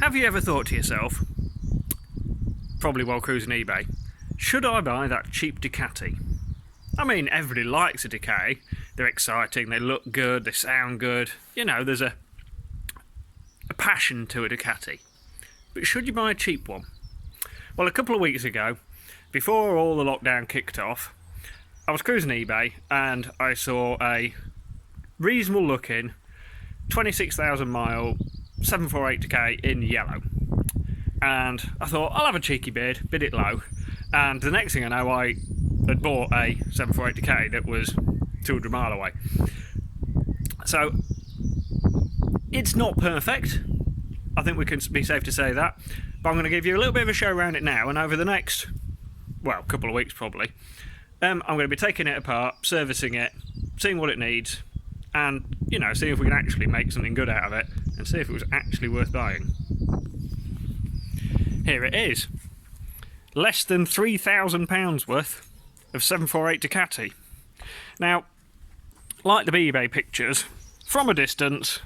Have you ever thought to yourself, probably while cruising eBay, should I buy that cheap Ducati? I mean, everybody likes a Ducati. They're exciting, they look good, they sound good. You know, there's a passion to a Ducati. But should you buy a cheap one? Well, a couple of weeks ago, before all the lockdown kicked off, I was cruising eBay and I saw a reasonable looking 26,000 mile 748 Ducati in yellow. And I thought, I'll have a cheeky bid it low. And the next thing I know, I had bought a 748 Ducati that was 200 mile away. So, it's not perfect. I think we can be safe to say that. But I'm going to give you a little bit of a show around it now, and over the next, well, couple of weeks probably, I'm going to be taking it apart, servicing it, seeing what it needs, and, you know, see if we can actually make something good out of it, and see if it was actually worth buying. Here it is. Less than £3,000 worth of 748 Ducati. Now, like the eBay pictures, from a distance,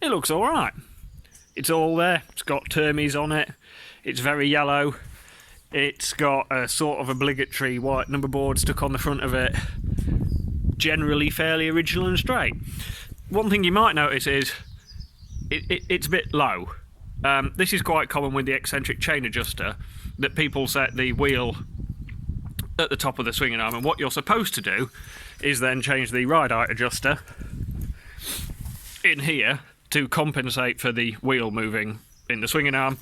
it looks alright. It's all there, it's got termies on it, it's very yellow, it's got a sort of obligatory white number board stuck on the front of it, generally fairly original and straight. One thing you might notice is it's a bit low. This is quite common with the eccentric chain adjuster, that people set the wheel at the top of the swinging arm, and what you're supposed to do is then change the ride height adjuster in here to compensate for the wheel moving in the swinging arm.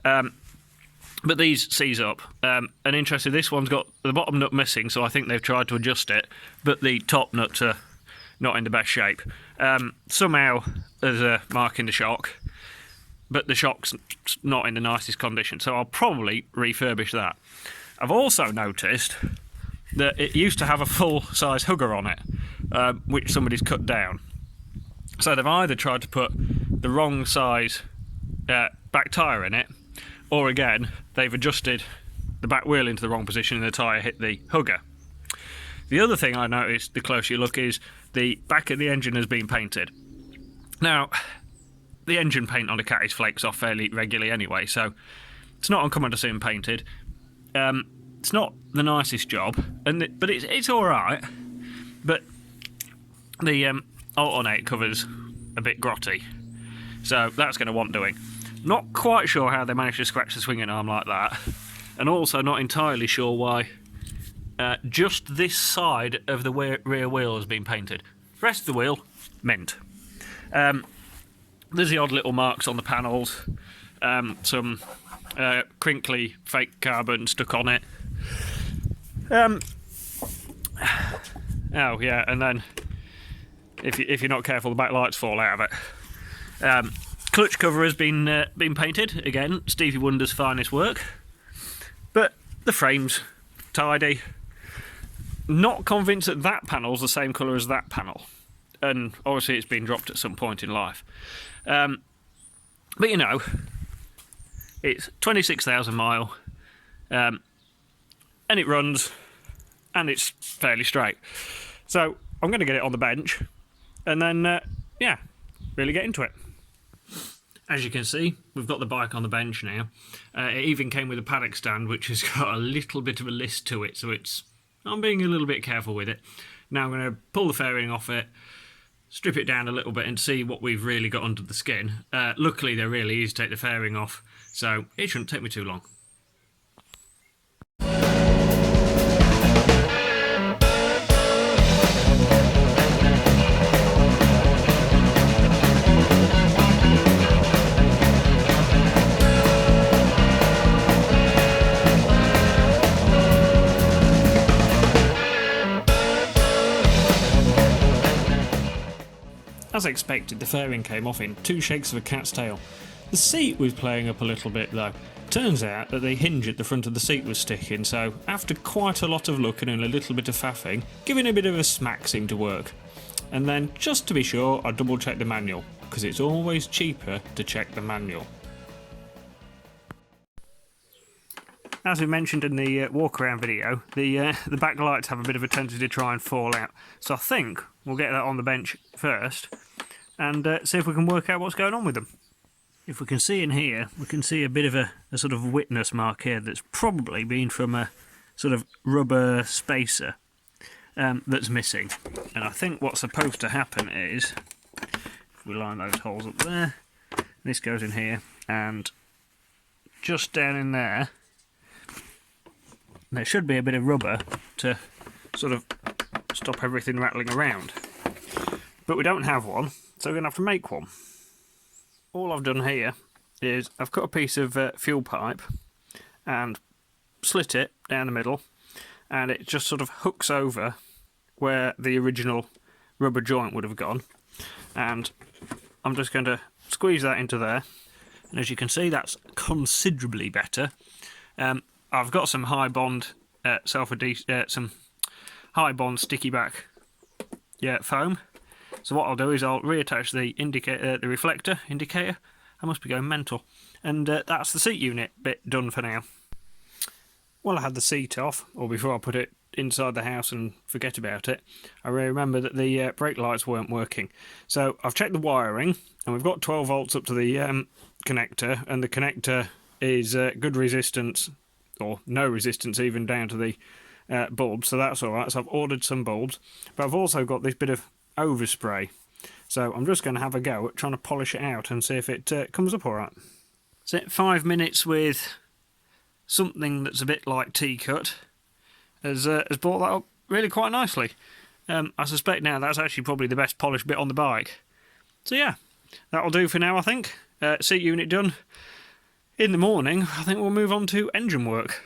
But these seize up. And interesting, this one's got the bottom nut missing, so I think they've tried to adjust it, but the top nuts are not in the best shape. Somehow there's a mark in the shock, but the shock's not in the nicest condition, so I'll probably refurbish that. I've also noticed that it used to have a full-size hugger on it, which somebody's cut down. So they've either tried to put the wrong size back tyre in it, or again, they've adjusted the back wheel into the wrong position and the tyre hit the hugger. The other thing I noticed, the closer you look, is the back of the engine has been painted. Now, the engine paint on the Ducatis flakes off fairly regularly anyway, so it's not uncommon to see them painted. It's not the nicest job, but it's all right. But the alternate cover's a bit grotty, so that's going to want doing. Not quite sure how they managed to scratch the swinging arm like that, and also not entirely sure why just this side of the rear wheel has been painted. The rest of the wheel, mint. There's the odd little marks on the panels, some crinkly fake carbon stuck on it. Oh yeah, and then if you're not careful, the back lights fall out of it. Clutch cover has been painted again, Stevie Wonder's finest work, but the frame's tidy. Not convinced that that panel's the same colour as that panel, and obviously it's been dropped at some point in life. But you know, it's 26,000 mile, and it runs, and it's fairly straight. So I'm going to get it on the bench, and then yeah, really get into it. As you can see, we've got the bike on the bench now. It even came with a paddock stand, which has got a little bit of a list to it, so I'm being a little bit careful with it. Now I'm going to pull the fairing off it, strip it down a little bit and see what we've really got under the skin. Luckily they're really easy to take the fairing off, so it shouldn't take me too long. As expected, the fairing came off in 2 shakes of a cat's tail. The seat was playing up a little bit though. Turns out that the hinge at the front of the seat was sticking, so after quite a lot of looking and a little bit of faffing, giving a bit of a smack seemed to work. And then, just to be sure, I double checked the manual, because it's always cheaper to check the manual. As we mentioned in the walk-around video, the back lights have a bit of a tendency to try and fall out. So I think we'll get that on the bench first and see if we can work out what's going on with them. If we can see in here, we can see a bit of a sort of witness mark here that's probably been from a sort of rubber spacer that's missing. And I think what's supposed to happen is, if we line those holes up there, this goes in here, and just down in there, there should be a bit of rubber to sort of stop everything rattling around. But we don't have one, so we're going to have to make one. All I've done here is I've cut a piece of fuel pipe and slit it down the middle, and it just sort of hooks over where the original rubber joint would have gone, and I'm just going to squeeze that into there, and as you can see that's considerably better. I've got some high bond some high bond sticky back foam. So what I'll do is I'll reattach the reflector indicator. I must be going mental. And that's the seat unit bit done for now. Well, I had the seat off, or before I put it inside the house and forget about it, I remember that the brake lights weren't working. So I've checked the wiring, and we've got 12 volts up to the connector, and the connector is good resistance, or no resistance even down to the bulbs, so that's alright. So I've ordered some bulbs, but I've also got this bit of overspray, so I'm just going to have a go at trying to polish it out and see if it comes up alright. So 5 minutes with something that's a bit like T-cut has brought that up really quite nicely. I suspect now that's actually probably the best polished bit on the bike. So yeah, that'll do for now, I think. Seat unit done. In the morning, I think we'll move on to engine work.